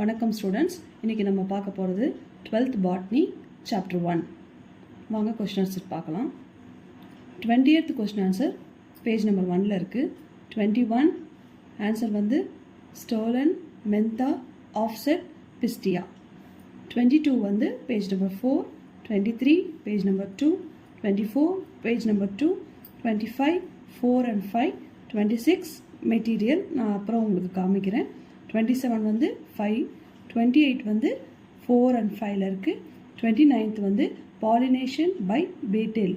வணக்கம் ஸ்டூடெண்ட்ஸ். இன்றைக்கி நம்ம பார்க்க போகிறது 12th பாட்னி சாப்டர் 1. வாங்க கொஸ்டின் ஆன்சர் பார்க்கலாம். 20th question answer page number 1ல் இருக்குது. 21 ஆன்சர் வந்து ஸ்டோலன், மென்தா, ஆஃப்செட், பிஸ்டியா. 22 வந்து page number 4. 23 page number 2. 24 page number 2. 25 4 and 5. 26 material நான் அப்புறம் உங்களுக்கு காமிக்கிறேன். 27 வந்து 5. 28 வந்து 4 and 5ல் இருக்குது. 29th வந்து பாலினேஷன் பை பேட்டேல்.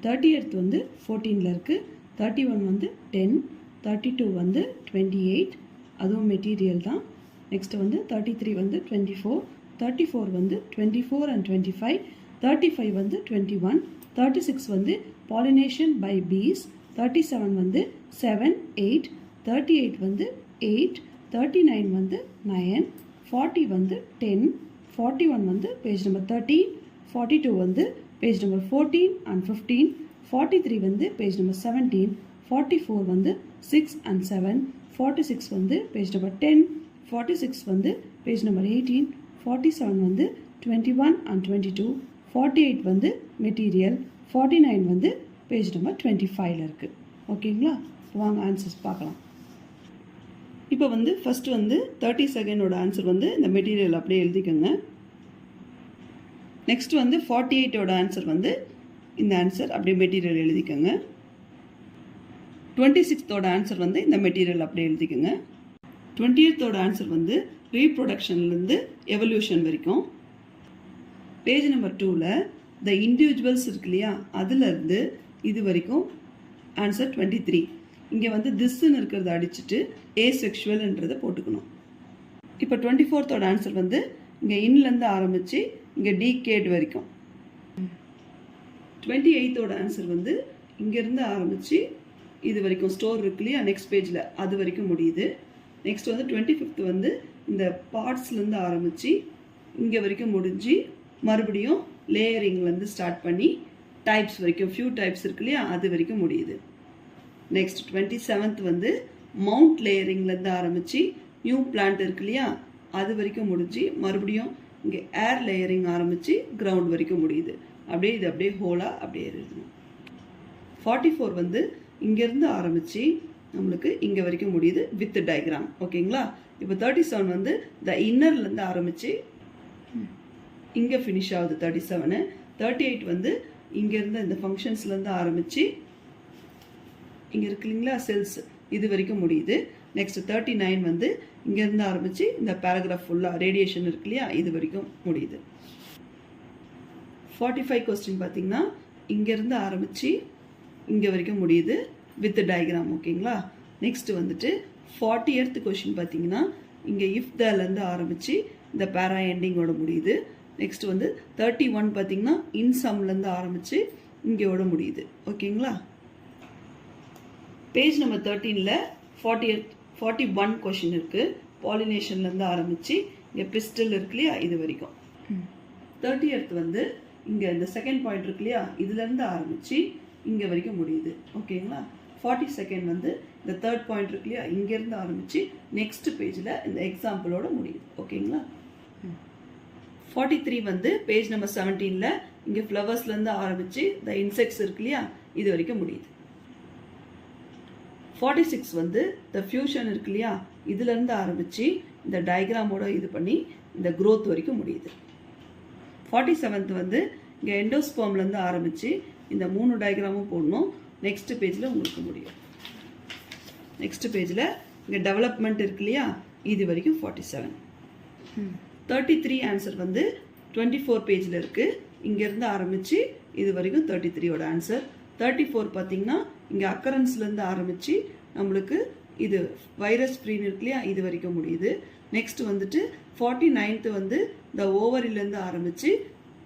30th வந்து 14ல் இருக்குது. 31 வந்து 10. 32 வந்து 28, அதுவும் மெட்டீரியல் தான். நெக்ஸ்ட் வந்து 33 வந்து 24. 34 வந்து 24 and 25. 35 வந்து 21. 36 வந்து பாலினேஷன் பை பீஸ். 37 வந்து 7 8. 38 வந்து 8. 39 வந்து 9. 40 வந்து 10. 41 வந்து பேஜ் நம்பர் 13. 42 வந்து பேஜ் நம்பர் 14 and 15. 43 வந்து பேஜ் நம்பர் 17. 44 வந்து 6 and 7. 46 வந்து பேஜ் நம்பர் 10. 46 வந்து பேஜ் நம்பர் 18. 47 வந்து 21 and 22. 48 வந்து மெட்டீரியல். 49 வந்து பேஜ் நம்பர் 25ல் இருக்குது. ஓகேங்களா? வாங்க ஆன்சர்ஸ் பார்க்கலாம். இப்போ வந்து ஃபஸ்ட்டு வந்து 32nd ஆன்சர் வந்து இந்த மெட்டீரியல் அப்படியே எழுதிக்கோங்க. நெக்ஸ்ட் வந்து 48 ஆன்சர் வந்து இந்த ஆன்சர் அப்படியே மெட்டீரியல் எழுதிக்கோங்க. 26th ஆன்சர் வந்து இந்த மெட்டீரியல் அப்படியே எழுதிக்கோங்க. 20th ஆன்சர் வந்து ரீப்ரொடக்ஷன்லேருந்து எவல்யூஷன் வரைக்கும். பேஜ் நம்பர் 2ல் த இண்டிவிஜுவல்ஸ் இருக்கு இல்லையா, அதுலேருந்து இது வரைக்கும் ஆன்சர் 23. இங்கே வந்து திஸ்ன்னு இருக்கிறத அடிச்சுட்டு ஏசெக்ஷுவல்ன்றதை போட்டுக்கணும். இப்போ 24th ஆன்சர் வந்து இங்கே இன்லேருந்து ஆரம்பித்து இங்கே டீகேட் வரைக்கும். 28th ஆன்சர் வந்து இங்கேருந்து ஆரம்பித்து இது வரைக்கும் ஸ்டோர் இருக்கு இல்லையா நெக்ஸ்ட் பேஜில், அது வரைக்கும் முடியுது. நெக்ஸ்ட் வந்து 25th வந்து இந்த பார்ட்ஸ்லேருந்து ஆரம்பித்து இங்கே வரைக்கும் முடிஞ்சு மறுபடியும் லேயரிங்லேருந்து ஸ்டார்ட் பண்ணி டைப்ஸ் வரைக்கும், ஃபியூ டைப்ஸ் இருக்கு இல்லையா, அது வரைக்கும் முடியுது. நெக்ஸ்ட் 27th வந்து மவுண்ட் லேயரிங்லேருந்து ஆரம்பித்து நியூ பிளான்ட் இருக்கு இல்லையா, அது வரைக்கும் முடிஞ்சு மறுபடியும் இங்கே ஏர் லேயரிங் ஆரம்பித்து கிரவுண்ட் வரைக்கும் முடியுது. அப்படியே இது அப்படியே ஹோலாக அப்படியே எழுதணும். 44 வந்து இங்கேருந்து ஆரம்பித்து நம்மளுக்கு இங்கே வரைக்கும் முடியுது வித் டயக்ராம். ஓகேங்களா? இப்போ 37 வந்து த இன்னர்லேருந்து ஆரம்பித்து இங்கே ஃபினிஷ் ஆகுது 37. 38 வந்து இங்கேருந்து இந்த ஃபங்க்ஷன்ஸ்லேருந்து ஆரம்பித்து இங்கே இருக்கு இல்லைங்களா செல்ஸ், இது வரைக்கும் முடியுது. நெக்ஸ்ட் 39 வந்து இங்கேருந்து ஆரம்பித்து இந்த பேராகிராஃப் ஃபுல்லாக ரேடியேஷன் இருக்கு இல்லையா, இது வரைக்கும் முடியுது. 45 கொஸ்டின் பார்த்திங்கன்னா இங்கேருந்து ஆரம்பித்து இங்கே வரைக்கும் முடியுது வித் டயக்ராம். ஓகேங்களா? நெக்ஸ்ட் வந்துட்டு 40th கொஸ்டின் பார்த்திங்கன்னா இங்கே இஃப் தலேருந்து ஆரம்பித்து இந்த பேரா எண்டிங்கோட முடியுது. நெக்ஸ்ட் வந்து 31 பார்த்திங்கன்னா இன்சம்லேருந்து ஆரம்பித்து இங்கேயோட முடியுது. ஓகேங்களா? பேஜ் நம்பர் 13ல் 41 கொஷின் இருக்குது. பாலினேஷன்லேருந்து ஆரம்பித்து இங்கே பிஸ்டல் இருக்கு இல்லையா, இது வரைக்கும். 30th வந்து இங்கே இந்த செகண்ட் பாயிண்ட் இருக்கு இல்லையா, இதுலேருந்து ஆரம்பித்து இங்கே வரைக்கும் முடியுது. ஓகேங்களா? 42nd வந்து இந்த தேர்ட் பாயிண்ட் இருக்கு இல்லையா, இங்கேருந்து ஆரம்பித்து நெக்ஸ்ட் பேஜில் இந்த எக்ஸாம்பிளோட முடியுது. ஓகேங்களா? 43 வந்து பேஜ் நம்பர் 17ல் இங்கே ஃப்ளவர்ஸ்லேருந்து ஆரம்பித்து த இன்செக்ட்ஸ் இருக்கு இல்லையா, இது வரைக்கும் முடியுது. 46 வந்து த ஃபியூஷன் இருக்கு இல்லையா, இதுலேருந்து ஆரம்பித்து இந்த டயக்ராமோட இது பண்ணி இந்த க்ரோத் வரைக்கும் முடியுது. 47th வந்து இங்கே எண்டோஸ்பர்ம்லேருந்து ஆரம்பித்து இந்த 3 டயக்ராமும் போடணும். நெக்ஸ்ட் பேஜில் உங்களுக்கு முடியும். நெக்ஸ்ட் பேஜில் இங்கே டெவலப்மெண்ட் இருக்கு இல்லையா, இது வரைக்கும் 47. 33 ஆன்சர் வந்து 24 பேஜில் இருக்குது. இங்கேருந்து ஆரம்பித்து இது வரைக்கும் 33 ஆன்சர். 34 பார்த்திங்கன்னா இங்கே அக்கரன்ஸ்லேருந்து ஆரம்பித்து நம்மளுக்கு இது வைரஸ் ஃப்ரீன்னு இருக்கு இல்லையா, இது வரைக்கும் முடியுது. நெக்ஸ்ட் வந்துட்டு 49th வந்து இந்த ஓவரிலேருந்து ஆரம்பித்து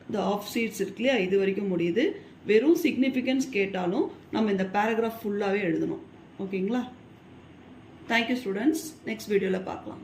இந்த ஆஃப் சீட்ஸ் இருக்கு இல்லையா, இது வரைக்கும் முடியுது. வெறும் சிக்னிஃபிகன்ஸ் கேட்டாலும் நம்ம இந்த பேராகிராஃப் ஃபுல்லாகவே எழுதணும். ஓகேங்களா? Thank you students. நெக்ஸ்ட் வீடியோவில் பார்க்கலாம்.